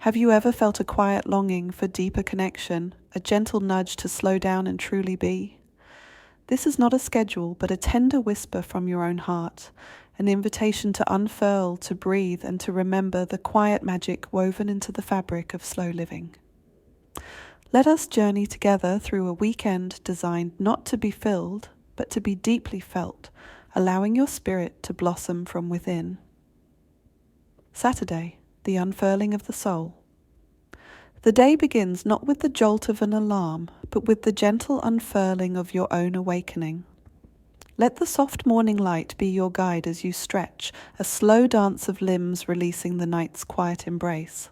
Have you ever felt a quiet longing for deeper connection, a gentle nudge to slow down and truly be? This is not a schedule, but a tender whisper from your own heart, an invitation to unfurl, to breathe, and to remember the quiet magic woven into the fabric of slow living. Let us journey together through a weekend designed not to be filled, but to be deeply felt, allowing your spirit to blossom from within. Saturday, the unfurling of the soul. The day begins not with the jolt of an alarm, but with the gentle unfurling of your own awakening. Let the soft morning light be your guide as you stretch, a slow dance of limbs releasing the night's quiet embrace.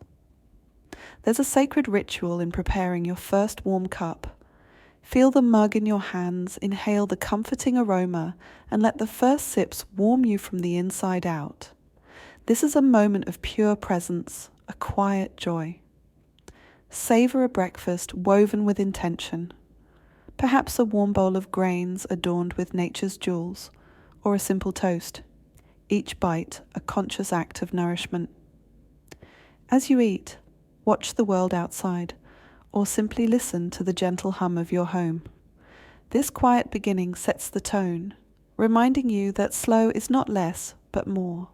There's a sacred ritual in preparing your first warm cup. Feel the mug in your hands, inhale the comforting aroma, and let the first sips warm you from the inside out. This is a moment of pure presence, a quiet joy. Savor a breakfast woven with intention. Perhaps a warm bowl of grains adorned with nature's jewels, or a simple toast, each bite a conscious act of nourishment. As you eat, watch the world outside, or simply listen to the gentle hum of your home. This quiet beginning sets the tone, reminding you that slow is not less, but more.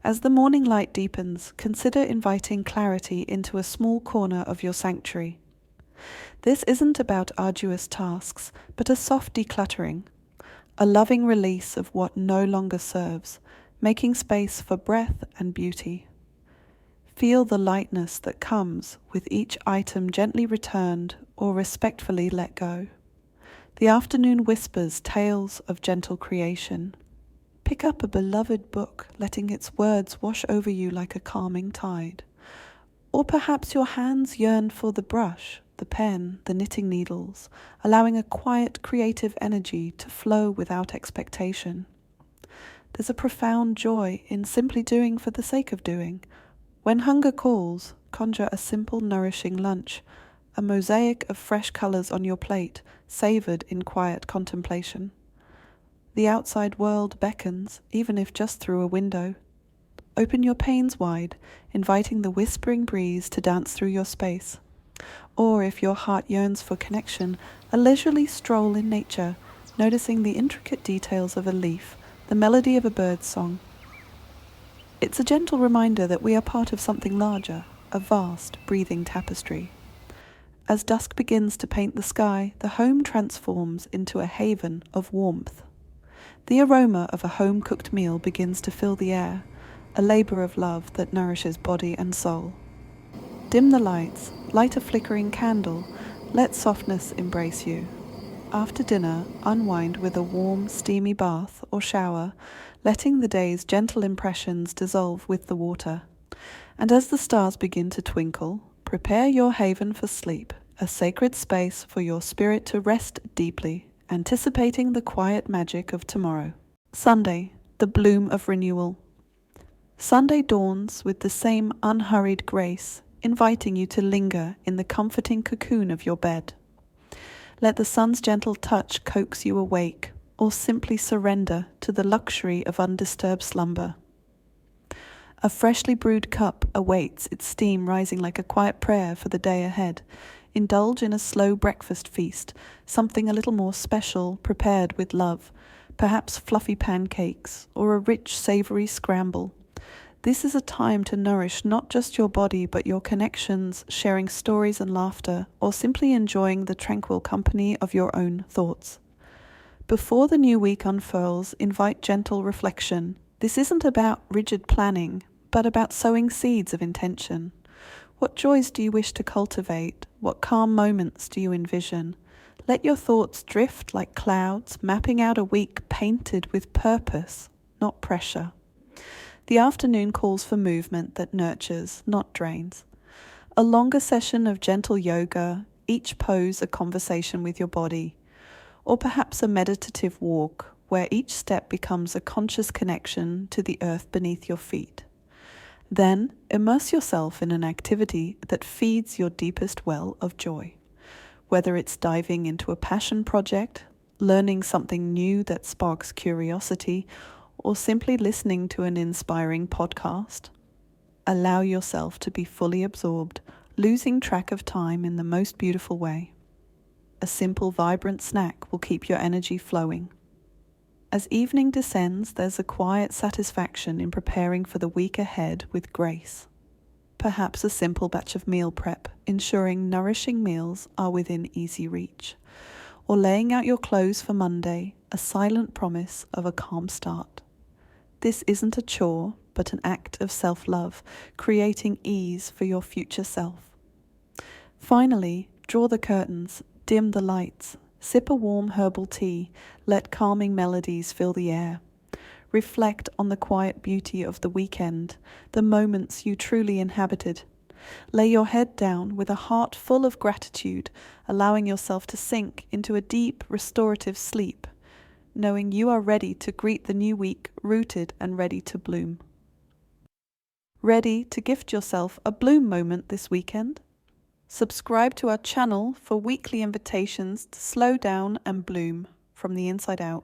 As the morning light deepens, consider inviting clarity into a small corner of your sanctuary. This isn't about arduous tasks, but a soft decluttering, a loving release of what no longer serves, making space for breath and beauty. Feel the lightness that comes with each item gently returned or respectfully let go. The afternoon whispers tales of gentle creation. Pick up a beloved book, letting its words wash over you like a calming tide. Or perhaps your hands yearn for the brush, the pen, the knitting needles, allowing a quiet creative energy to flow without expectation. There's a profound joy in simply doing for the sake of doing. When hunger calls, conjure a simple nourishing lunch, a mosaic of fresh colors on your plate, savored in quiet contemplation. The outside world beckons, even if just through a window. Open your panes wide, inviting the whispering breeze to dance through your space. Or if your heart yearns for connection, a leisurely stroll in nature, noticing the intricate details of a leaf, the melody of a bird's song. It's a gentle reminder that we are part of something larger, a vast, breathing tapestry. As dusk begins to paint the sky, the home transforms into a haven of warmth. The aroma of a home-cooked meal begins to fill the air, a labor of love that nourishes body and soul. Dim the lights, light a flickering candle, let softness embrace you. After dinner, unwind with a warm, steamy bath or shower, letting the day's gentle impressions dissolve with the water. And as the stars begin to twinkle, prepare your haven for sleep, a sacred space for your spirit to rest deeply, anticipating the quiet magic of tomorrow. Sunday, the bloom of renewal. Sunday dawns with the same unhurried grace, inviting you to linger in the comforting cocoon of your bed. Let the sun's gentle touch coax you awake, or simply surrender to the luxury of undisturbed slumber. A freshly brewed cup awaits, its steam rising like a quiet prayer for the day ahead. Indulge in a slow breakfast feast, something a little more special, prepared with love, perhaps fluffy pancakes or a rich, savory scramble. This is a time to nourish not just your body but your connections, sharing stories and laughter, or simply enjoying the tranquil company of your own thoughts. Before the new week unfurls, invite gentle reflection. This isn't about rigid planning, but about sowing seeds of intention. What joys do you wish to cultivate? What calm moments do you envision? Let your thoughts drift like clouds, mapping out a week painted with purpose, not pressure. The afternoon calls for movement that nurtures, not drains. A longer session of gentle yoga, each pose a conversation with your body. Or perhaps a meditative walk, where each step becomes a conscious connection to the earth beneath your feet. Then immerse yourself in an activity that feeds your deepest well of joy. Whether it's diving into a passion project, learning something new that sparks curiosity, or simply listening to an inspiring podcast. Allow yourself to be fully absorbed, losing track of time in the most beautiful way. A simple, vibrant snack will keep your energy flowing. As evening descends, there's a quiet satisfaction in preparing for the week ahead with grace. Perhaps a simple batch of meal prep, ensuring nourishing meals are within easy reach. Or laying out your clothes for Monday, a silent promise of a calm start. This isn't a chore, but an act of self-love, creating ease for your future self. Finally, draw the curtains, dim the lights, sip a warm herbal tea, let calming melodies fill the air. Reflect on the quiet beauty of the weekend, the moments you truly inhabited. Lay your head down with a heart full of gratitude, allowing yourself to sink into a deep, restorative sleep, knowing you are ready to greet the new week rooted and ready to bloom. Ready to gift yourself a Bloome moment this weekend? Subscribe to our channel for weekly invitations to slow down and bloom from the inside out.